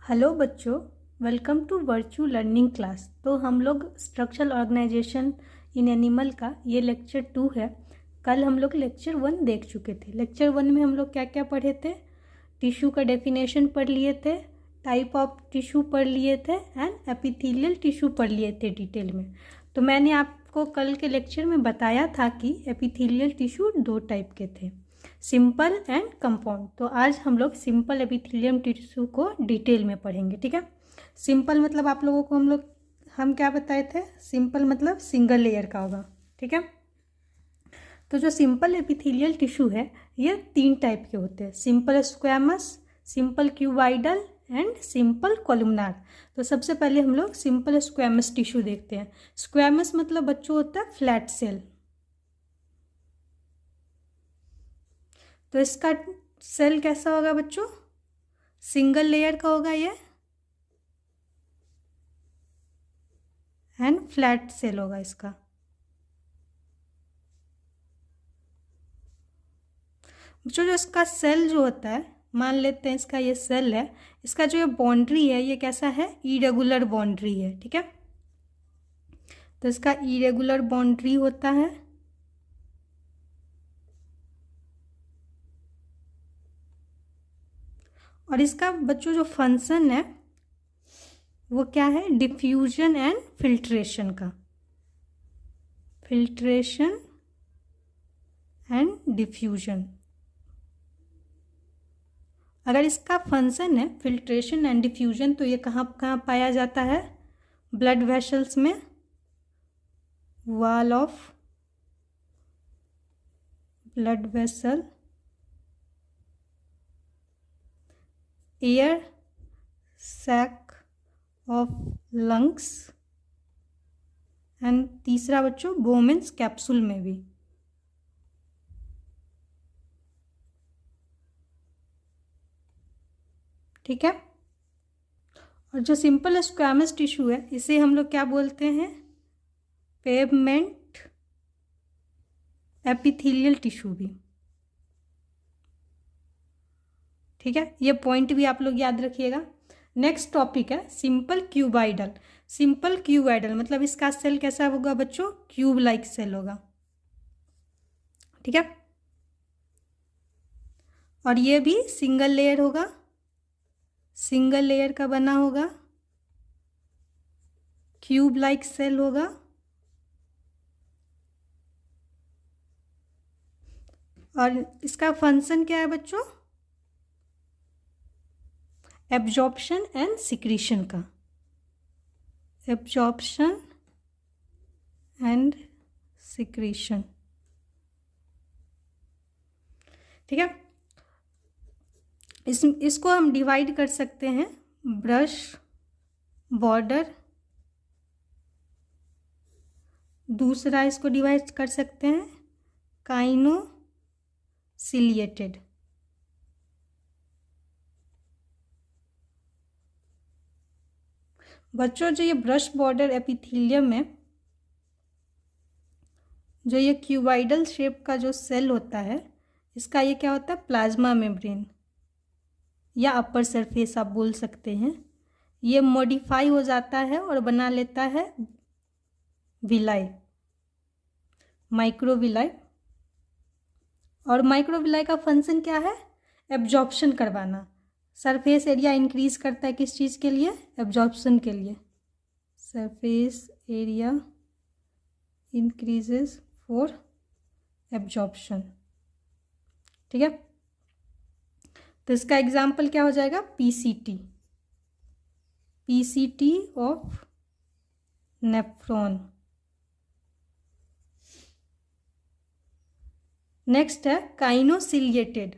Hello बच्चों, welcome to virtue learning class. तो हम लोग स्ट्रक्चरल ऑर्गेनाइजेशन इन एनिमल का ये लेक्चर 2 है। कल हम लोग लेक्चर 1 देख चुके थे। लेक्चर 1 में हम लोग क्या क्या पढ़े थे? टिश्यू का डेफिनेशन पढ़ लिए थे, टाइप ऑफ टिश्यू पढ़ लिए थे एंड एपिथेलियल टिश्यू पढ़ लिए थे डिटेल में। तो मैंने आपको कल के लेक्चर में बताया था कि एपिथेलियल टिश्यू 2 टाइप के थे, सिंपल एंड कंपाउंड। तो आज हम लोग सिंपल एपिथेलियम टिश्यू को डिटेल में पढ़ेंगे, ठीक है। सिंपल मतलब आप लोगों को हम क्या बताए थे? सिंपल मतलब सिंगल लेयर का होगा, ठीक है। तो जो सिंपल एपिथेलियल टिश्यू है ये 3 टाइप के होते हैं, simple squamous, simple cuboidal and simple columnar. तो सबसे पहले हम लोग सिंपल स्क्वैमस टिश्यू देखते हैं। स्क्वैमस मतलब बच्चों होता है फ्लैट सेल। तो इसका सेल कैसा होगा बच्चों? सिंगल लेयर का होगा ये एंड फ्लैट सेल होगा इसका। बच्चों जो इसका सेल जो होता है, मान लेते हैं इसका ये सेल है, इसका जो ये बाउंड्री है ये कैसा है? इरेगुलर बाउंड्री है, ठीक है। तो इसका इरेगुलर बाउंड्री होता है और इसका बच्चों जो फंक्शन है वो क्या है? डिफ्यूजन एंड फिल्ट्रेशन का। Filtration and diffusion. अगर इसका फंक्शन है फिल्ट्रेशन एंड डिफ्यूजन तो ये कहाँ कहाँ पाया जाता है? ब्लड वेसल्स में, wall of blood vessel, air sac of lungs and तीसरा बच्चों बोमेन्स कैप्सूल में भी, ठीक है। और जो सिंपल स्क्वैमस टिश्यू है इसे हम लोग क्या बोलते हैं? पेवमेंट एपिथेलियल टिश्यू भी, ठीक है। ये पॉइंट भी आप लोग याद रखिएगा। नेक्स्ट टॉपिक है सिंपल क्यूबाइडल। सिंपल क्यूबाइडल मतलब इसका सेल कैसा होगा बच्चों? क्यूब लाइक सेल होगा, ठीक है। और ये भी सिंगल लेयर होगा, सिंगल लेयर का बना होगा, क्यूब लाइक सेल होगा और इसका फंक्शन क्या है बच्चों? एब्जॉर्प्शन एंड सिक्रीशन का। एब्जॉर्प्शन एंड सिक्रीशन, ठीक है। इसको हम डिवाइड कर सकते हैं ब्रश बॉर्डर, दूसरा इसको डिवाइड कर सकते हैं काइनो सिलिएटेड। बच्चों जो ये ब्रश बॉर्डर एपिथेलियम में जो ये क्यूबाइडल शेप का जो सेल होता है इसका ये क्या होता है? प्लाज्मा मेम्ब्रेन या अपर सरफेस आप बोल सकते हैं। ये मॉडिफाई हो जाता है और बना लेता है विलाई, माइक्रोविलाई। और माइक्रोविलाई का फंक्शन क्या है? एब्जॉर्प्शन करवाना। सरफेस एरिया इंक्रीज करता है किस चीज़ के लिए? एब्जॉर्प्शन के लिए। Surface area increases for absorption, ठीक है। तो इसका एग्जाम्पल क्या हो जाएगा? PCT, PCT of nephron. Next है काइनोसिलिएटेड।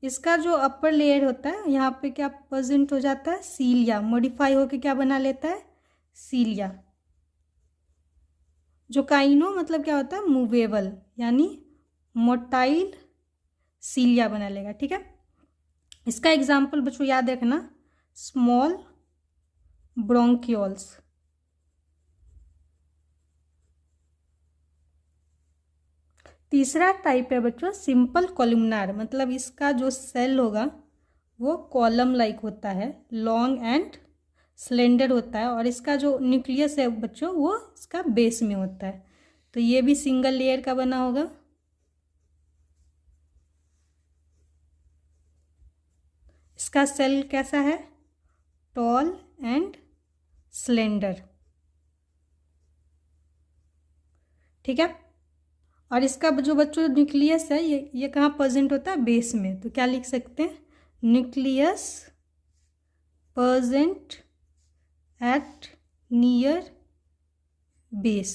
इसका जो अपर लेयर होता है यहाँ पे क्या प्रेजेंट हो जाता है? सीलिया, मॉडिफाई होके क्या बना लेता है? सीलिया। जो काइनो मतलब क्या होता है? मूवेबल, यानी मोटाइल सीलिया बना लेगा, ठीक है। इसका एग्जाम्पल बच्चों याद रखना, स्मॉल ब्रोंकियोल्स। तीसरा टाइप है बच्चों सिंपल कॉलमनार, मतलब इसका जो सेल होगा वो कॉलम लाइक होता है, लॉन्ग एंड स्लेंडर होता है, और इसका जो न्यूक्लियस है बच्चों वो इसका बेस में होता है। तो ये भी सिंगल लेयर का बना होगा। इसका सेल कैसा है? टॉल एंड स्लेंडर, ठीक है। और इसका जो बच्चों न्यूक्लियस है ये कहाँ प्रेजेंट होता है? बेस में। तो क्या लिख सकते हैं? Nucleus present at near base.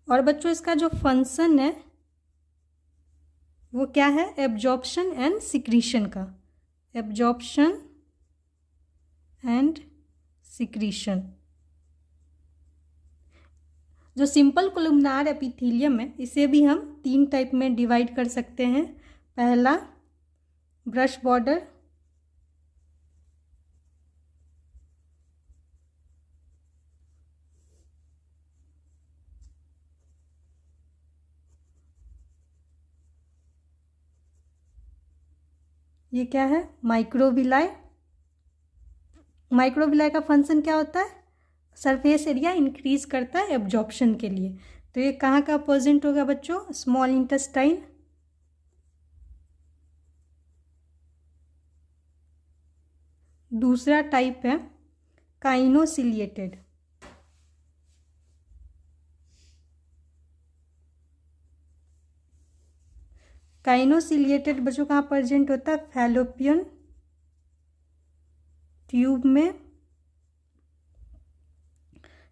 और बच्चों इसका जो फंक्शन है वो क्या है? एब्जॉर्प्शन एंड सिक्रीशन का। Absorption and secretion. जो सिंपल कोलुमनार एपिथेलियम है इसे भी हम 3 टाइप में डिवाइड कर सकते हैं। पहला ब्रश बॉर्डर, ये क्या है? माइक्रोविलाई। माइक्रोविलाई का फंक्शन क्या होता है? सरफेस एरिया इंक्रीज करता है एब्जॉर्प्शन के लिए। तो ये कहाँ का प्रेजेंट होगा बच्चों? Small intestine. दूसरा टाइप है काइनोसिलिएटेड। काइनोसिलिएटेड बच्चों कहाँ प्रेजेंट होता है? फैलोपियन ट्यूब में,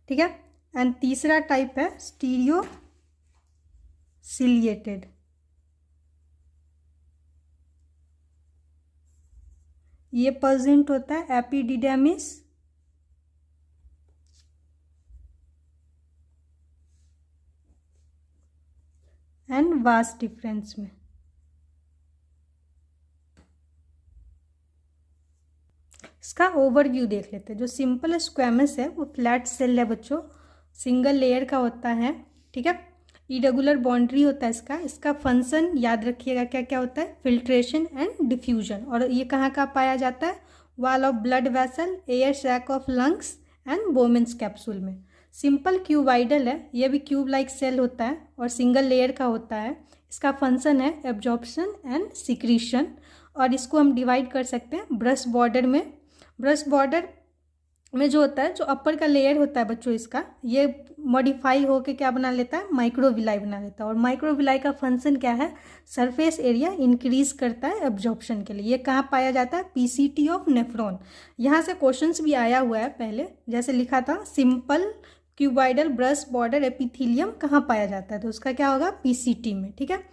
ठीक है। एंड तीसरा टाइप है स्टीरियो सिलिएटेड। ये प्रेजेंट होता है एपिडिडेमिस एंड वास डिफरेंस में। इसका ओवरव्यू देख लेते हैं। जो सिंपल स्क्वैमस है वो फ्लैट सेल है बच्चों, सिंगल लेयर का होता है, ठीक है। इरेगुलर बाउंड्री होता है इसका। इसका फंक्शन याद रखिएगा क्या क्या होता है? Filtration and diffusion. और ये कहाँ का पाया जाता है? Wall of blood vessel, air sac of lungs and Bowman's capsule में। सिंपल क्यूबाइडल है, ये भी क्यूब लाइक सेल होता है और सिंगल लेयर का होता है। इसका फंक्शन है एब्जॉर्प्शन एंड सिक्रीशन। और इसको हम डिवाइड कर सकते हैं ब्रश बॉर्डर में। ब्रश बॉर्डर में जो होता है, जो अपर का लेयर होता है बच्चों इसका, ये मॉडिफाई होके क्या बना लेता है? माइक्रोविलाई बना लेता है। और माइक्रोविलाई का फंक्शन क्या है? सरफेस एरिया इंक्रीज करता है एब्जॉर्प्शन के लिए। ये कहाँ पाया जाता है? PCT of nephron. यहाँ से क्वेश्चंस भी आया हुआ है पहले, जैसे लिखा था simple cuboidal brush border epithelium कहाँ पाया जाता है? तो उसका क्या होगा? पीसीटी में, ठीक है।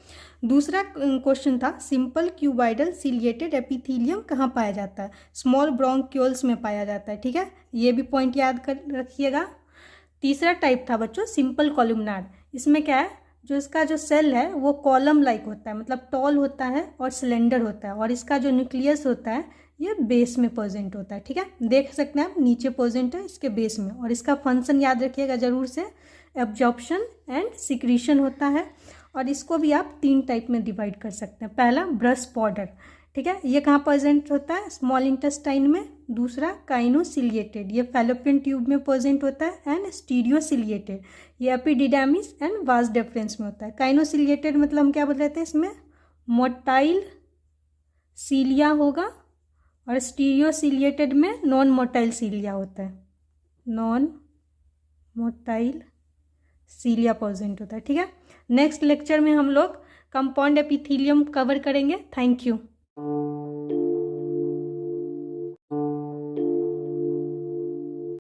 दूसरा क्वेश्चन था सिंपल क्यूबाइडल सिलिएटेड एपिथेलियम कहाँ पाया जाता है? स्मॉल ब्रोंक्यूल्स में पाया जाता है, ठीक है। ये भी पॉइंट याद कर रखिएगा। तीसरा टाइप था बच्चों सिंपल कॉलुमनार। इसमें क्या है? जो इसका जो सेल है वो कॉलम लाइक होता है, मतलब टॉल होता है और सिलेंडर होता है। और इसका जो न्यूक्लियस होता है ये बेस में प्रेजेंट होता है, ठीक है। देख सकते हैं आप नीचे प्रेजेंट है इसके बेस में। और इसका फंक्शन याद रखिएगा जरूर से, एब्जॉर्प्शन एंड सिक्रीशन होता है। और इसको भी आप 3 टाइप में डिवाइड कर सकते हैं। पहला ब्रश बॉर्डर, ठीक है, ये कहाँ प्रेजेंट होता है? स्मॉल इंटेस्टाइन में। दूसरा काइनोसिलिएटेड, ये फैलोपियन ट्यूब में प्रेजेंट होता है। एंड स्टीरियोसिलिएटेड, ये एपिडिडामिस एंड वास डिफरेंस में होता है। काइनोसिलिएटेड मतलब हम क्या बोल रहे थे? इसमें मोटाइल सीलिया होगा, और स्टीरियोसिलिएटेड में नॉन मोटाइल सीलिया होता है। नॉन मोटाइल सीलिया प्रेजेंट होता है, ठीक है। नेक्स्ट लेक्चर में हम लोग कंपाउंड एपिथेलियम कवर करेंगे। Thank you.